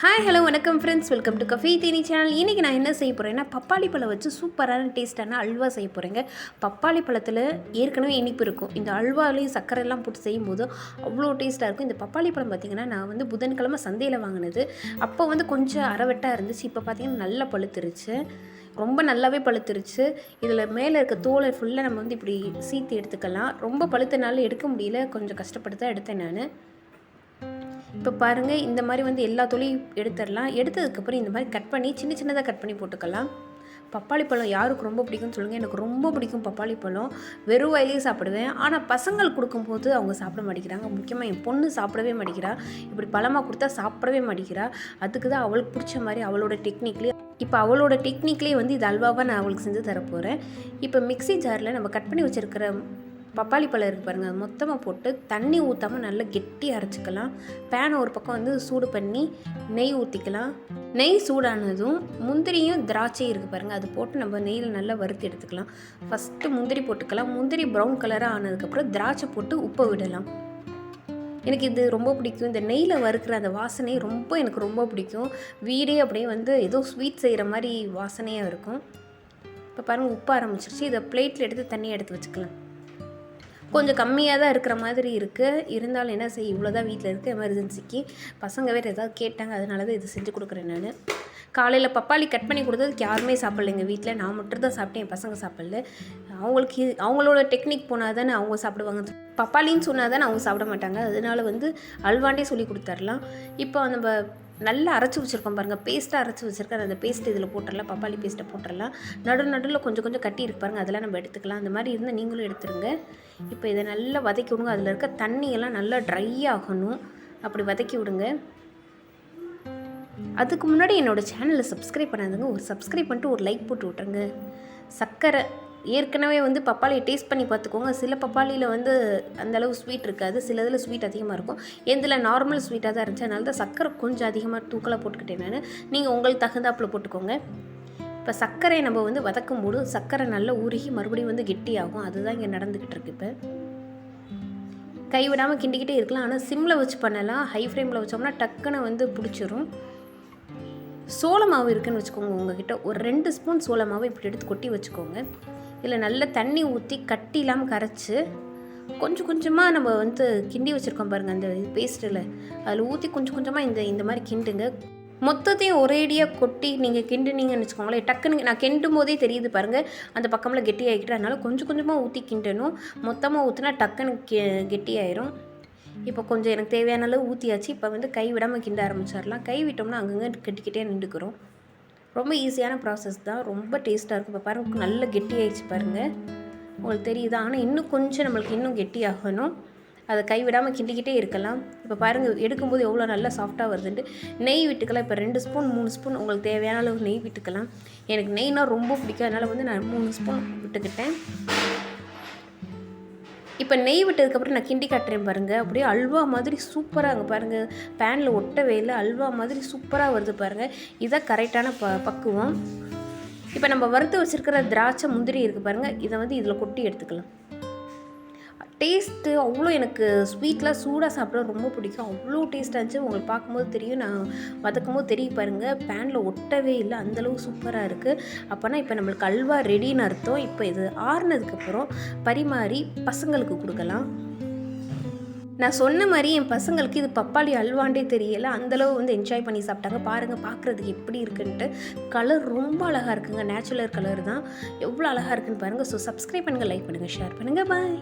Hi hello வணக்கம் friends, welcome to cafe Theni channel. இன்றைக்கி நான் என்ன செய்ய போகிறேன்னா பப்பாளி பழம் வச்சு சூப்பரான டேஸ்ட்டான அல்வா செய்ய போகிறேங்க. பப்பாளி பழத்தில் ஏற்கனவே இனிப்பு இருக்கும். இந்த அல்வாலையும் சர்க்கரைலாம் போட்டு செய்யும்போது அவ்வளோ டேஸ்ட்டாக இருக்கும். இந்த பப்பாளி பழம் பார்த்திங்கன்னா நான் புதன்கிழமை சந்தையில் வாங்கினது. அப்போ கொஞ்சம் அரவட்டாக இருந்துச்சு. இப்போ பார்த்திங்கன்னா நல்லா பழுத்துருச்சு, ரொம்ப நல்லாவே பழுத்துருச்சு. இதில் மேலே இருக்க தோலை ஃபுல்லாக நம்ம இப்படி சீத்தி எடுத்துக்கலாம். ரொம்ப பழுத்தனால எடுக்க முடியல, கொஞ்சம் கஷ்டப்பட்டு தான் எடுத்தேன் நான். இப்போ பாருங்கள், இந்த மாதிரி எல்லா தொழியும் எடுத்துடலாம். எடுத்ததுக்கப்புறம் இந்த மாதிரி கட் பண்ணி சின்ன சின்னதாக கட் பண்ணி போட்டுக்கலாம். பப்பாளி பழம் யாருக்கு ரொம்ப பிடிக்கும்னு சொல்லுங்கள். எனக்கு ரொம்ப பிடிக்கும் பப்பாளி பழம். வெறும் வாயிலே சாப்பிடுவேன். ஆனால் பசங்கள் கொடுக்கும்போது அவங்க சாப்பிட மாட்டேங்கிறாங்க. முக்கியமாக என் பொண்ணு சாப்பிடவே மாட்டேங்கிறா. இப்படி பழமாக கொடுத்தா சாப்பிடவே மாட்டேங்கிறா. அதுக்கு தான் அவளுக்கு பிடிச்ச மாதிரி அவளோட டெக்னிக்லேயே இது அல்வாவாக நான் அவளுக்கு செஞ்சு தரப்போகிறேன். இப்போ மிக்ஸி ஜாரில் நம்ம கட் பண்ணி வச்சுருக்கிற பப்பாளி பழம் இருக்குது பாருங்கள், அது மொத்தமாக போட்டு தண்ணி ஊற்றாமல் நல்லா கெட்டி அரைச்சிக்கலாம். பேனை ஒரு பக்கம் சூடு பண்ணி நெய் ஊற்றிக்கலாம். நெய் சூடானதும் முந்திரியும் திராட்சையும் இருக்குது பாருங்கள், அது போட்டு நம்ம நெய்யில் நல்லா வறுத்து எடுத்துக்கலாம். ஃபஸ்ட்டு முந்திரி போட்டுக்கலாம். முந்திரி ப்ரௌன் கலராக ஆனதுக்கப்புறம் திராட்சை போட்டு உப்பை விடலாம். எனக்கு இது ரொம்ப பிடிக்கும். இந்த நெய்யில் வறுக்கிற அந்த வாசனை எனக்கு ரொம்ப பிடிக்கும். வீடே அப்படியே ஏதோ ஸ்வீட் செய்கிற மாதிரி வாசனையாக இருக்கும். இப்போ பாருங்கள், உப்பு ஆரம்பிச்சிருச்சு. இதை பிளேட்டில் எடுத்து தண்ணியை எடுத்து வச்சுக்கலாம். கொஞ்சம் கம்மியாக தான் இருக்கிற மாதிரி இருக்குது. இருந்தாலும் என்ன செய்ய, இவ்வளோ தான் வீட்டில் இருக்குது. எமர்ஜென்சிக்கு பசங்க வேறு ஏதாவது கேட்டாங்க, அதனால தான் இது செஞ்சு கொடுக்குறேன் நான். காலையில் பப்பாளி கட் பண்ணி கொடுத்ததுக்கு யாருமே சாப்பிட்லைங்க வீட்டில். நான் மட்டும் தான் சாப்பிட்டேன், என் பசங்க சாப்பிடல. அவங்களோட டெக்னிக் போனால் தானே அவங்க சாப்பிடுவாங்க. பப்பாளின்னு சொன்னால் தானே அவங்க சாப்பிட மாட்டாங்க. அதனால அல்வாண்டே சொல்லி கொடுத்துர்லாம். இப்போ நம்ம நல்லா அரைச்சி வச்சுருக்கோம் பாருங்கள், பேஸ்ட்டாக அரைச்சி வச்சுருக்கேன். அந்த பேஸ்ட்டு இதில் போட்டுடலாம். பப்பாளி பேஸ்ட்டை போட்டுடலாம். நடுவில் கொஞ்சம் கட்டி இருக்கு பாருங்கள், அதெல்லாம் நம்ம எடுத்துக்கலாம். அந்த மாதிரி இருந்தால் நீங்களும் எடுத்துருங்க. இப்போ இதை நல்லா வதக்கி விடுங்க. அதில் இருக்க தண்ணியெல்லாம் நல்லா ட்ரை ஆகணும். அப்படி வதக்கி விடுங்க. அதுக்கு முன்னாடி என்னோடய சேனலை சப்ஸ்கிரைப் பண்ணாதுங்க. ஒரு சப்ஸ்கிரைப் பண்ணிட்டு ஒரு லைக் போட்டு விட்ருங்க. சர்க்கரை ஏற்கனவே பப்பாளியை டேஸ்ட் பண்ணி பார்த்துக்கோங்க. சில பப்பாளியில் அந்தளவு ஸ்வீட் இருக்காது, சில இதில் ஸ்வீட் அதிகமாக இருக்கும். இதில் நார்மல் ஸ்வீட்டாக தான் இருந்துச்சு. அதனால தான் சர்க்கரை கொஞ்சம் அதிகமாக தூக்கலாக போட்டுக்கிட்டேன் நான். நீங்கள் உங்களுக்கு தகுந்தாப்பில் போட்டுக்கோங்க. இப்போ சர்க்கரையை நம்ம வதக்கும் போது சர்க்கரை நல்லா உருகி மறுபடியும் கெட்டியாகும். அதுதான் இங்கே நடந்துக்கிட்டு இருக்கு. இப்போ கைவிடாமல் கிண்டிக்கிட்டே இருக்கலாம். ஆனால் சிம்மில் வச்சு பண்ணலாம். ஹை ஃப்ளேமில் வச்சோம்னா டக்குன்னு பிடிச்சிரும். சோள மாவு இருக்குதுன்னு வச்சுக்கோங்க. உங்கள்கிட்ட ஒரு 2 ஸ்பூன் சோள மாவு இப்படி எடுத்து கொட்டி வச்சுக்கோங்க. இதில் நல்ல தண்ணி ஊற்றி கட்டி இல்லாமல் கரைச்சி கொஞ்சம் கொஞ்சமாக நம்ம கிண்டி வச்சுருக்கோம் பாருங்கள், அந்த பேஸ்ட்டில் அதில் ஊற்றி கொஞ்சம் கொஞ்சமாக இந்த மாதிரி கிண்டுங்க. மொத்தத்தையும் ஒரேடியாக கொட்டி நீங்கள் கிண்டுனீங்கன்னு வச்சுக்கோங்களேன், டக்குன்னு நான் கிண்டும் போதே தெரியுது பாருங்கள், அந்த பக்கமில் கெட்டி ஆகிக்கிட்டு. அதனால் கொஞ்சம் கொஞ்சமாக ஊற்றி கிண்டணும். மொத்தமாக ஊற்றினா டக்குன்னு கெட்டியாயிரும். இப்போ கொஞ்சம் எனக்கு தேவையான அளவு ஊற்றியாச்சு. இப்போ கை விடாமல் கிண்ட ஆரம்பிச்சிடலாம். கை விட்டோம்னா அங்கங்கே கெட்டிக்கிட்டே நின்றுக்கிறோம். ரொம்ப ஈஸியான ப்ராசஸ் தான், ரொம்ப டேஸ்ட்டாக இருக்கும். இப்போ பாருங்கள், நல்ல கெட்டி ஆகிடுச்சு பாருங்கள், உங்களுக்கு தெரியுதா? ஆனால் இன்னும் கொஞ்சம் நம்மளுக்கு இன்னும் கெட்டியாகணும். அதை கைவிடாமல் கிண்டிக்கிட்டே இருக்கலாம். இப்போ பாருங்கள், எடுக்கும்போது எவ்வளோ நல்லா சாஃப்டாக வருதுன்ட்டு. நெய் விட்டுக்கலாம். இப்போ 2 ஸ்பூன் 3 ஸ்பூன் உங்களுக்கு தேவையான அளவு நெய் விட்டுக்கலாம். எனக்கு நெய்னால் ரொம்ப பிடிக்கும், அதனால் நான் 3 ஸ்பூன் விட்டுக்கிட்டேன். இப்போ நெய் விட்டதுக்கப்புறம் நான் கிண்டி காட்டுறேன் பாருங்கள். அப்படியே அல்வா மாதிரி சூப்பராக அங்கே பாருங்கள், பேனில் ஒட்டவே இல்லை, அல்வா மாதிரி சூப்பராக வருது பாருங்கள். இதான் கரெக்டான பக்குவம். இப்போ நம்ம வறுத்து வச்சுருக்கிற திராட்சை முந்திரி இருக்குது பாருங்கள், இதை இதில் கொட்டி எடுத்துக்கலாம். டேஸ்ட்டு அவ்வளோ, எனக்கு ஸ்வீட்லாம் சூடாக சாப்பிட ரொம்ப பிடிக்கும். அவ்வளோ டேஸ்ட்டாக இருந்துச்சு. உங்களுக்கு பார்க்கும்போது தெரியும், நான் வதக்கும் போது தெரியும் பாருங்கள், பேனில் ஒட்டவே இல்லை, அந்தளவு சூப்பராக இருக்குது. அப்போனா இப்போ நம்மளுக்கு அல்வா ரெடின்னு அர்த்தம். இப்போ இது ஆறுனதுக்கப்புறம் பரிமாறி பசங்களுக்கு கொடுக்கலாம். நான் சொன்ன மாதிரி என் பசங்களுக்கு இது பப்பாளி அல்வாண்டே தெரியலை, அந்தளவு என்ஜாய் பண்ணி சாப்பிட்டாங்க. பாருங்கள், பார்க்குறதுக்கு எப்படி இருக்குன்ட்டு. கலர் ரொம்ப அழகாக இருக்குங்க, நேச்சுரல் கலர் தான். எவ்வளோ அழகாக இருக்குன்னு பாருங்கள். ஸோ சப்ஸ்கிரைப் பண்ணுங்கள், லைக் பண்ணுங்கள், ஷேர் பண்ணுங்கள். பாய்.